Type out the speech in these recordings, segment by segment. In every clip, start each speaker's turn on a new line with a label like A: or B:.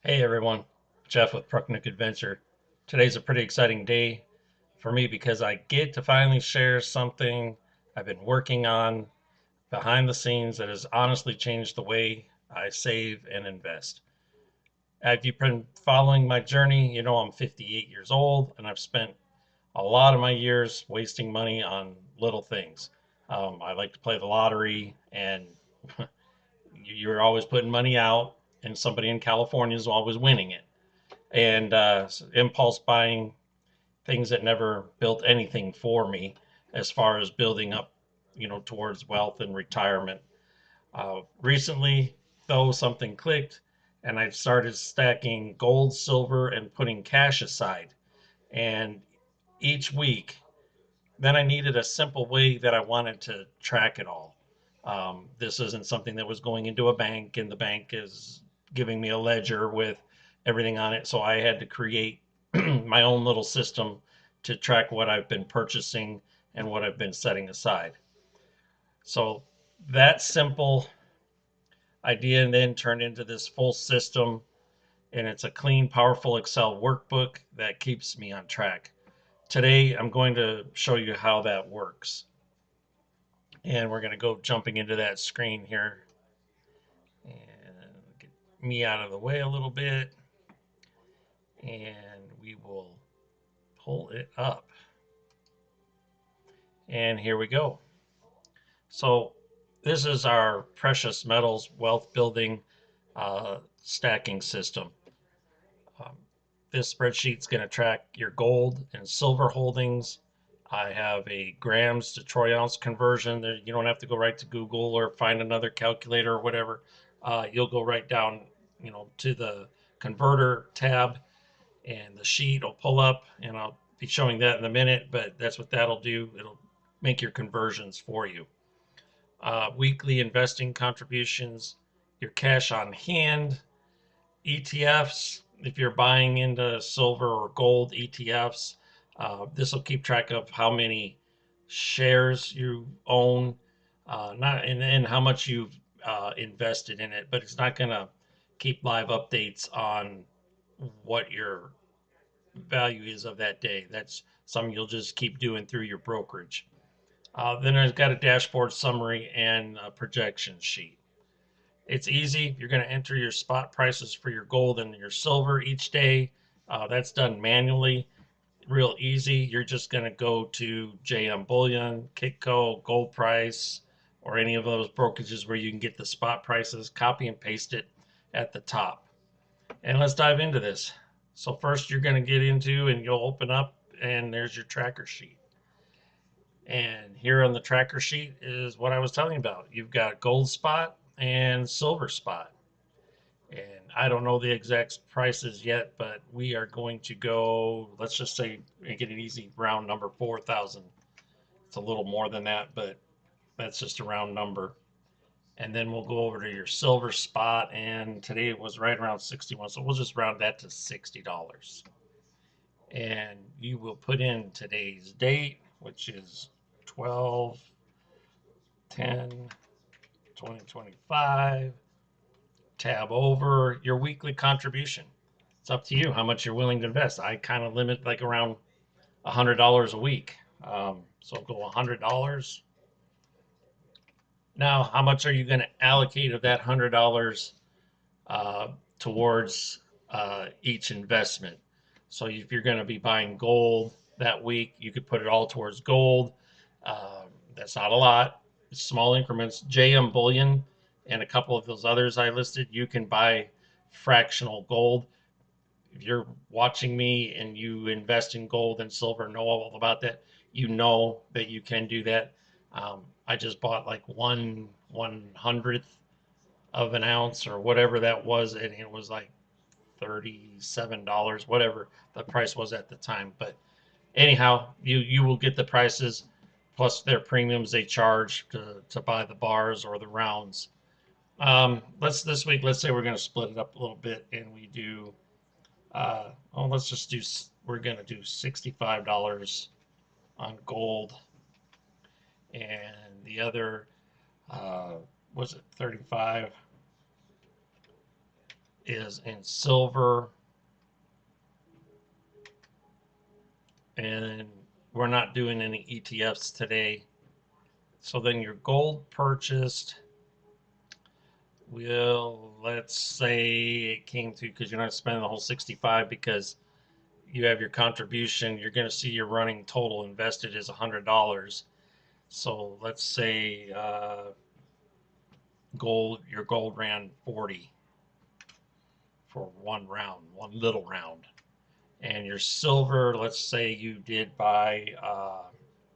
A: Hey everyone, Jeff with Prucknick Adventure. Today's a pretty exciting day for me because I get to finally share something I've been working on behind the scenes that has honestly changed the way I save and invest. If you've been following my journey, you know I'm 58 years old and I've spent a lot of my years wasting money on little things. I like to play the lottery, and you're always putting money out, and somebody in California is always winning it. And impulse buying, things that never built anything for me as far as building up, towards wealth and retirement. Recently, though, something clicked, and I've started stacking gold, silver, and putting cash aside. And each week, then I needed a simple way that I wanted to track it all. This isn't something that was going into a bank, and the bank is giving me a ledger with everything on it. So I had to create my own little system to track what I've been purchasing and what I've been setting aside. So that simple idea then turned into this full system, and it's a clean, powerful Excel workbook that keeps me on track. Today, I'm going to show you how that works. And we're going to go jumping into that screen here and get me out of the way a little bit. And we will pull it up. And here we go. So this is our precious metals wealth building stacking system. Um, this spreadsheet is going to track your gold and silver holdings. I have a grams to troy ounce conversion. You don't have to go right to Google or find another calculator or whatever. You'll go right down, to the converter tab, and the sheet will pull up, and I'll be showing that in a minute. But that's what that'll do. It'll make your conversions for you. Weekly investing contributions, your cash on hand, ETFs. If you're buying into silver or gold ETFs, this will keep track of how many shares you own, not and how much you've invested in it. But it's not going to keep live updates on what your value is of that day. That's something you'll just keep doing through your brokerage. Then I've got a dashboard summary and a projection sheet. It's easy. You're going to enter your spot prices for your gold and your silver each day. That's done manually, real easy. You're just going to go to JM Bullion, Kitco, Gold Price, or any of those brokerages where you can get the spot prices, copy and paste it at the top. And let's dive into this. So first you're going to get into, and you'll open up, and there's your tracker sheet. And here on the tracker sheet is what I was telling you about. You've got gold spot and silver spot. And I don't know the exact prices yet, but we are going to go, let's just say, make it an easy round number, 4,000. It's a little more than that, but that's just a round number. And then we'll go over to your silver spot, and today it was right around 61, so we'll just round that to $60. And you will put in today's date, which is 12/10/2025. Tab over your weekly contribution. It's up to you how much you're willing to invest. I kind of limit like around $100 a week. So go $100. Now, how much are you going to allocate of that $100 towards each investment? So if you're going to be buying gold that week, you could put it all towards gold. That's not a lot. It's small increments. JM Bullion and a couple of those others I listed, you can buy fractional gold. If you're watching me and you invest in gold and silver, know all about that, you know that you can do that. I just bought like 1/100th of an ounce or whatever that was, and it was like $37, whatever the price was at the time. But anyhow, you will get the prices plus their premiums they charge to buy the bars or the rounds. Let's this week, let's say we're going to split it up a little bit, and we do let's just do, we're going to do $65 on gold, and the other, was it 35, is in silver, and we're not doing any ETFs today. So then your gold purchased will, let's say it came to, because you're not spending the whole 65 because you have your contribution, you're going to see your running total invested is $100. So let's say your gold ran 40 for one round, one little round. And your silver, let's say you did buy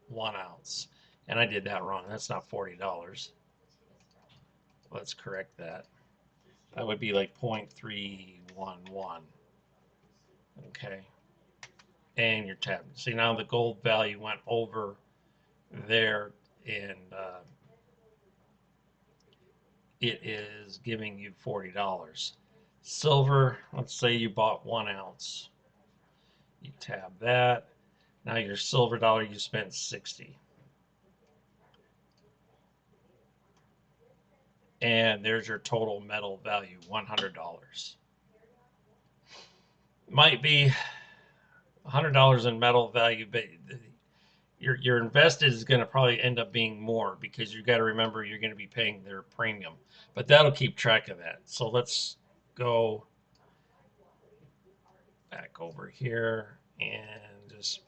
A: 1 ounce. And I did that wrong. That's not $40. Let's correct that. That would be like 0.311. Okay. And your tab. See, now the gold value went over there, and it is giving you $40. Silver, let's say you bought 1 ounce. You tab that. Now your silver dollar, you spent 60. And there's your total metal value, $100. Might be $100 in metal value, but your invested is going to probably end up being more because you got to remember you're going to be paying their premium. But that'll keep track of that. So let's go back over here and just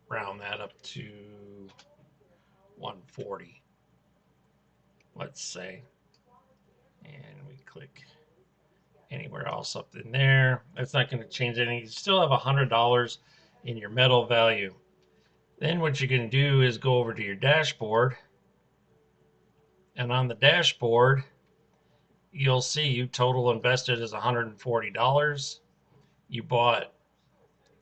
A: round that up to 140, let's say. And we click anywhere else up in there. That's not going to change anything. You still have $100 in your metal value. Then what you're going to do is go over to your dashboard. And on the dashboard, you'll see you total invested is $140. You bought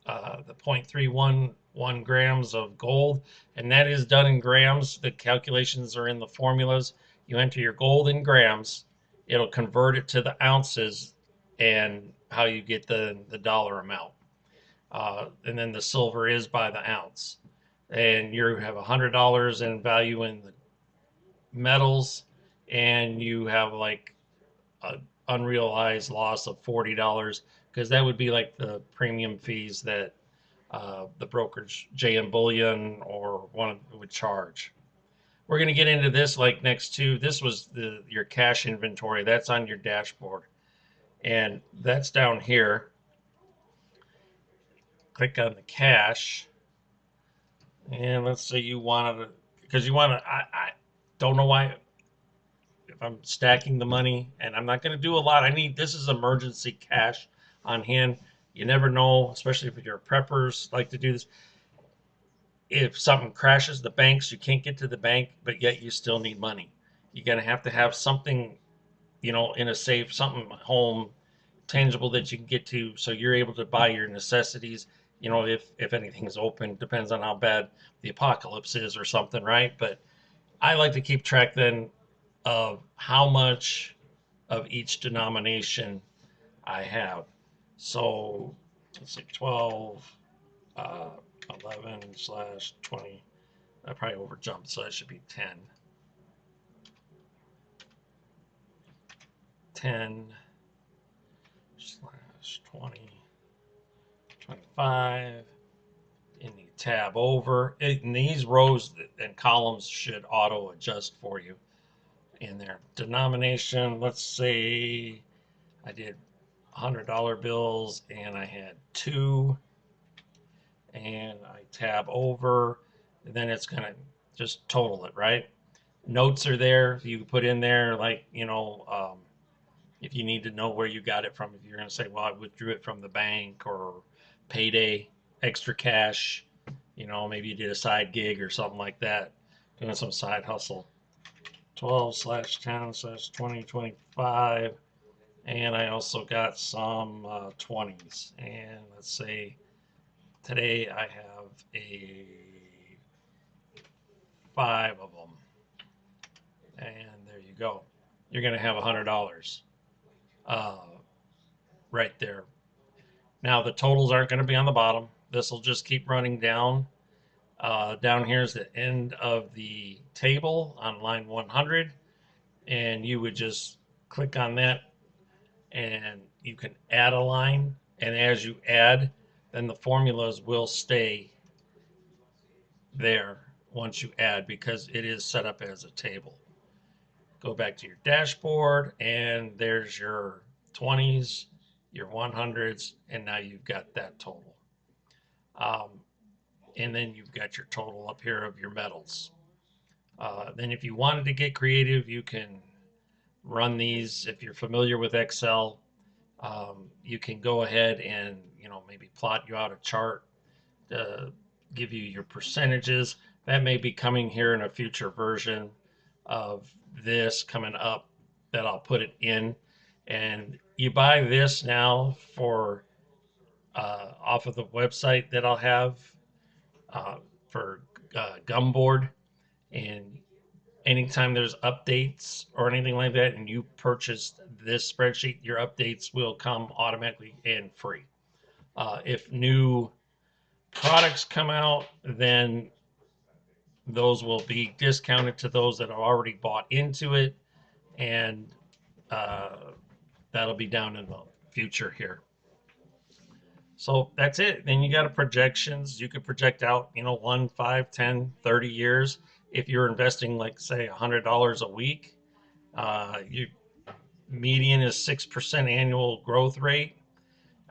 A: the 0.311 grams of gold, and that is done in grams. The calculations are in the formulas. You enter your gold in grams, it'll convert it to the ounces and how you get the dollar amount. And then the silver is by the ounce. And you have $100 in value in the metals, and you have like an unrealized loss of $40 because that would be like the premium fees that the brokerage JM Bullion or one would charge. We're going to get into this like next to this was your cash inventory. That's on your dashboard, and that's down here. Click on the cash, and let's say you wanted to, because you want to. I don't know why. If I'm stacking the money, and I'm not going to do a lot, this is emergency cash on hand. You never know, especially if you're preppers like to do this. If something crashes the banks, you can't get to the bank, but yet you still need money. You're going to have something, in a safe, something home, tangible that you can get to so you're able to buy your necessities, if anything's open, depends on how bad the apocalypse is or something, right? But I like to keep track then of how much of each denomination I have. So let's see, 12, 11/20. I probably overjumped, so that should be 10. 10/20, 25. In the tab over. And these rows and columns should auto adjust for you in there. Denomination, let's say I did $100 bills and I had 2, and I tab over, and then it's going to just total it, right? Notes are there. You can put in there, like, if you need to know where you got it from, if you're going to say, well, I withdrew it from the bank or payday, extra cash, maybe you did a side gig or something like that, doing some side hustle. 12/10/2025. And I also got some 20s. And let's say today I have 5 of them. And there you go. You're going to have $100 right there. Now the totals aren't going to be on the bottom. This will just keep running down. Down here is the end of the table on line 100. And you would just click on that and you can add a line. And as you add, then the formulas will stay there once you add because it is set up as a table. Go back to your dashboard, and there's your 20s, your 100s, and now you've got that total. Um, and then you've got your total up here of your metals. Then if you wanted to get creative, you can run these. If you're familiar with Excel, you can go ahead and maybe plot you out a chart to give you your percentages. That may be coming here in a future version of this coming up that I'll put it in. And you buy this now for off of the website that I'll have for Gumboard. And anytime there's updates or anything like that, and you purchase this spreadsheet, your updates will come automatically and free. If new products come out, then those will be discounted to those that have already bought into it, and uh, that'll be down in the future here. So that's it. Then you got a projections. You could project out, 1, 5, 10, 30 years. If you're investing, like, say, $100 a week, your median is 6% annual growth rate.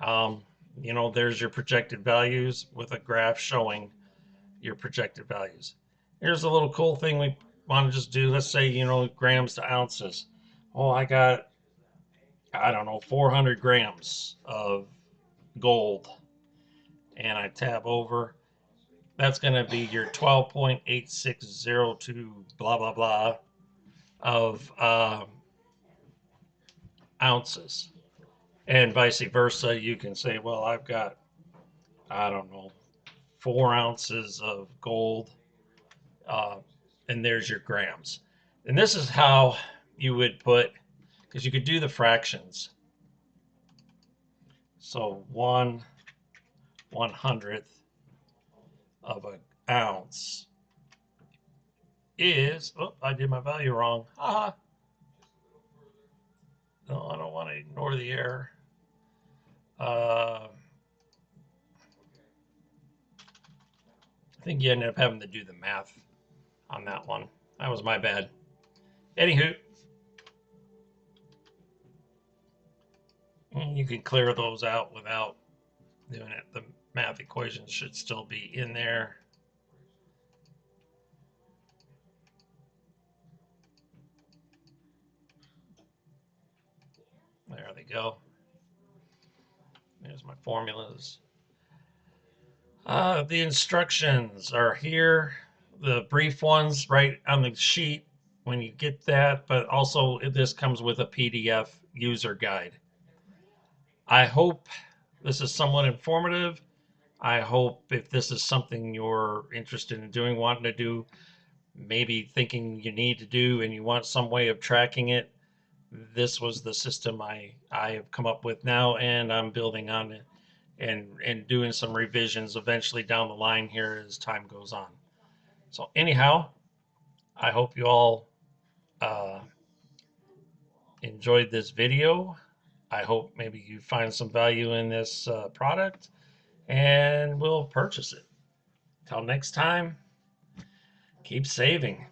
A: Um, there's your projected values with a graph showing your projected values. Here's a little cool thing we want to just do. Let's say, grams to ounces. Oh, I got, I don't know, 400 grams of gold. And I tab over. That's going to be your 12.8602 blah, blah, blah of ounces. And vice versa, you can say, well, I've got, I don't know, 4 ounces of gold, uh, and there's your grams. And this is how you would put, because you could do the fractions. So 1/100th of an ounce is, oh, I did my value wrong. Haha. No, I don't want to ignore the error. I think you ended up having to do the math on that one. That was my bad. Anywho, you can clear those out without doing it. The math equations should still be in there. There they go. There's my formulas. The instructions are here. The brief ones right on the sheet when you get that, but also this comes with a PDF user guide. I hope this is somewhat informative. I hope if this is something you're interested in doing, wanting to do, maybe thinking you need to do, and you want some way of tracking it, this was the system I have come up with now, and I'm building on it and doing some revisions eventually down the line here as time goes on. So anyhow, I hope you all uh, enjoyed this video. I hope maybe you find some value in this product and will purchase it. Till next time, keep saving.